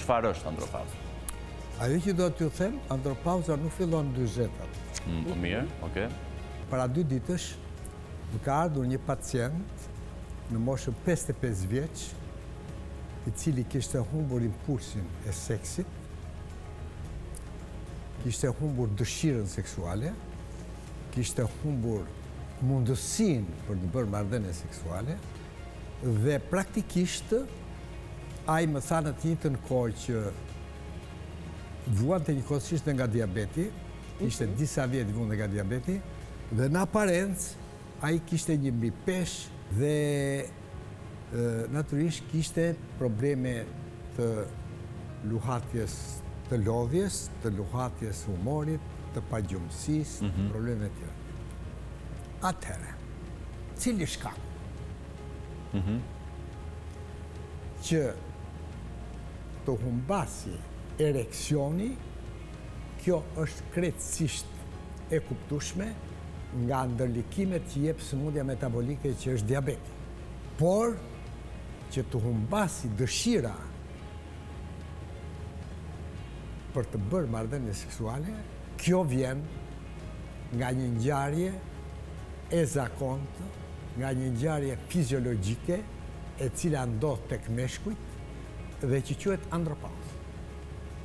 çfarë është andropauza? Ajo që do t'ju them, andropauza nuk fillon 40-at. Po mirë, okay. Para 2 ditësh, më ka ardhur një pacient në moshën 55 vjeç, i cili kishte humbur impulsin e seksit, kishte humbur dëshirën seksuale, kishte humbur mundësinë për të bërë marrëdhënie seksuale dhe praktikisht ai më tha në të njëjtën kohë që vuante njëkohësisht nga diabeti, ishte disa vjet vunte nga diabeti dhe në aparencë ai kishte një mbipesh dhe natyrisht kishte probleme të luhatjes të lodhjes, të luhatjes humorit, të pagjumësisë, probleme të tjera. Atëherë, cili shkak? Që të humbasi ereksioni, kjo është krejtësisht e kuptueshme nga ndërlikimet që jep sëmundja metabolike që është diabeti. Por që të humbasi dëshira për të bërë marrëdhënie seksuale, kjo vjen nga një ngjarje e zakontë, nga një ngjarje fiziologjike e cila ndodh tek meshkujt dhe që quhet andropauza.